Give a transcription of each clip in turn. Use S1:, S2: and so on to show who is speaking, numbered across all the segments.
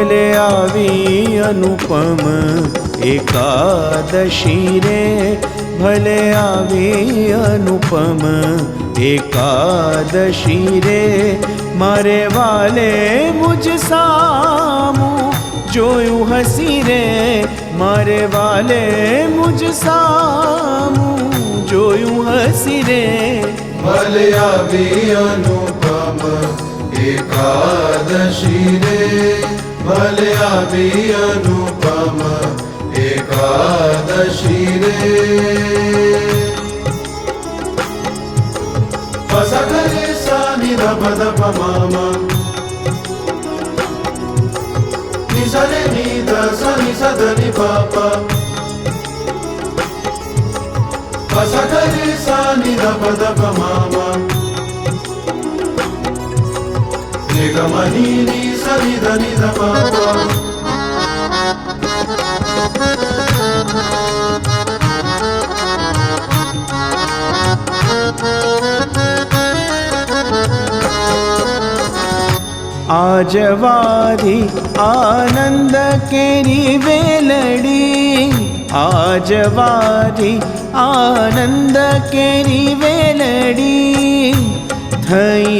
S1: भले आवी अनुपम एकादशी रे, भले आवी अनुपम एकादशी रे। मारे वाले मुझ सामू जोयू हसी रे, मारे वाले मुझ सामू जोयू हसी रे।
S2: भले आवी अनुपम एकादशी रे, भले आवी अनुपम एकादशी रे। पसगरे सा नि ध प ध प म म, नि सा रे नि ध सा नि सा ध नि प प। पसगरे सा नि ध प ध प म म, नि ग म नि नि सा नि ध नि ध प प।
S1: आज वारी आनंद केरी वेलड़ी, आज वारी आनंद केरी वेलड़ी। थई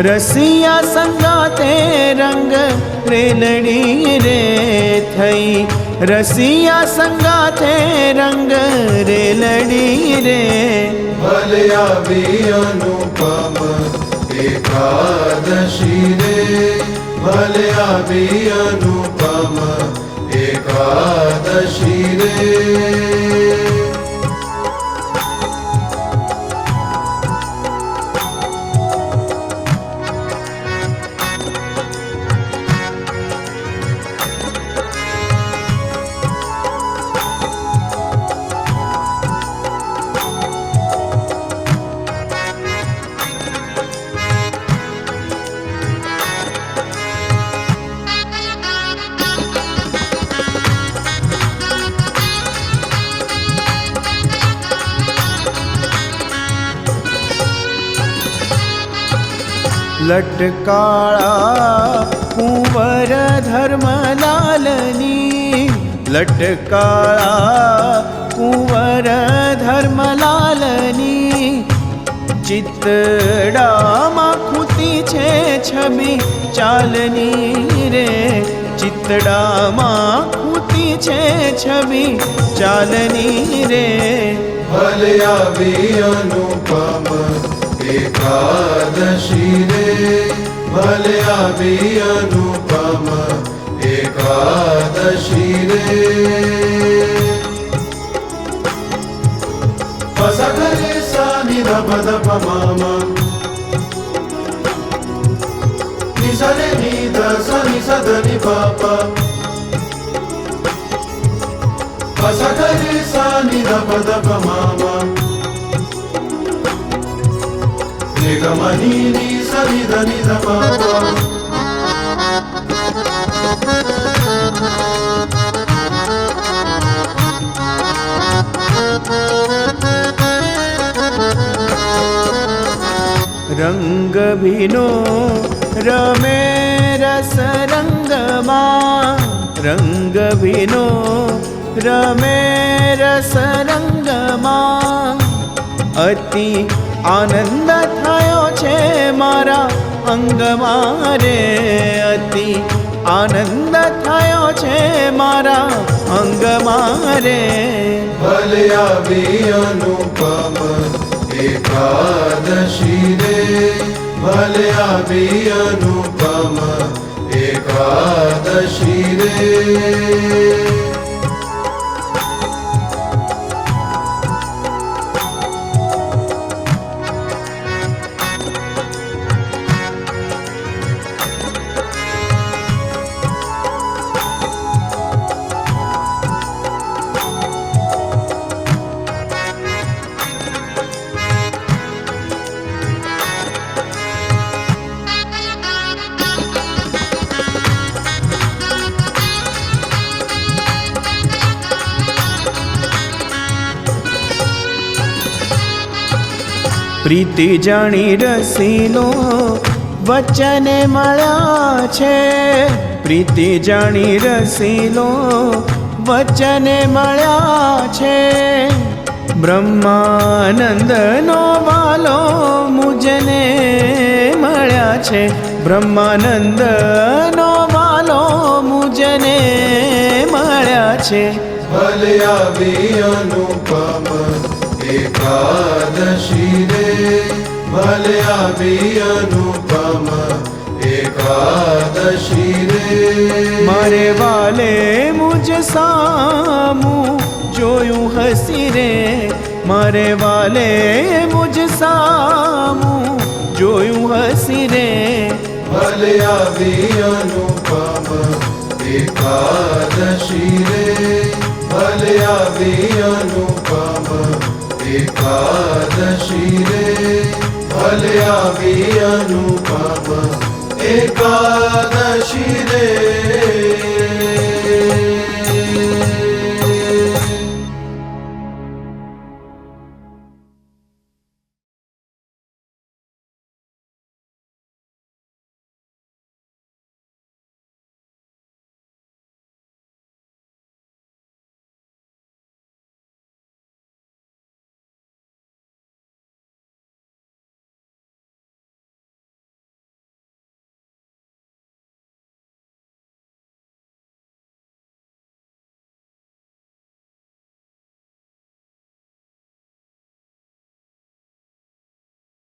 S1: रसिया संगाते रंग रेलड़ी रे, थई रसिया संगाते रंग रेलड़ी रे।
S2: भले आवी अनुपम एकादशी रे, भले आवी अनुपम एकादशी रे।
S1: लटकाळा कुंवर धर्मलालनी, लटकाळा कुंवर धर्मलालनी। चितडामा खूती छे छबी चालनी रे, चितडामा खूती छे छबी चालनी रे।
S2: भले आवी अनुपम एकादशी रे, भले आवी अनुपम एकादशी रे। पसगरे सा नि ध प ध प म म, नि सा रे नि ध सा नि सा ध नि प प। पसगरे सा नि ध प ध प म म, नि ग म नि नि सा नि ध नि ध प प।
S1: रंग भीनो रमे रस रंगमा, रंग भीनो रमे रस रंगमा। अति आनंद थयो छे मारा अंगमा रे, अति आनंद थयो छे मारा अंगमा रे।
S2: भले आवी अनुपम एकादशी रे, भले आवी अनुपम एकादशी रे।
S1: प्रीति जाणी रसीलो વચને મળ્યા છે પ્રીતિ જાણી રસીલો વચને મળ્યા છે બ્રહ્માનંદનો વાલો મુજને મળ્યા છે બ્રહ્માનંદનો વાલો મુજને મળ્યા છે
S2: ભલે આવી અનુપમ એકાદશી રે ભલે આવી અનુપમ એકાદશી રે
S1: મારે વાલે મુજ સામું જોયું હસી રે મારે વાલે મુજ સામું જોયું હસી રે
S2: ભલે આવી અનુપમ એકાદશી રે ભલે આવી અનુપમ એકાદશી રે ભલે આવી અનુપમ એકાદશી રે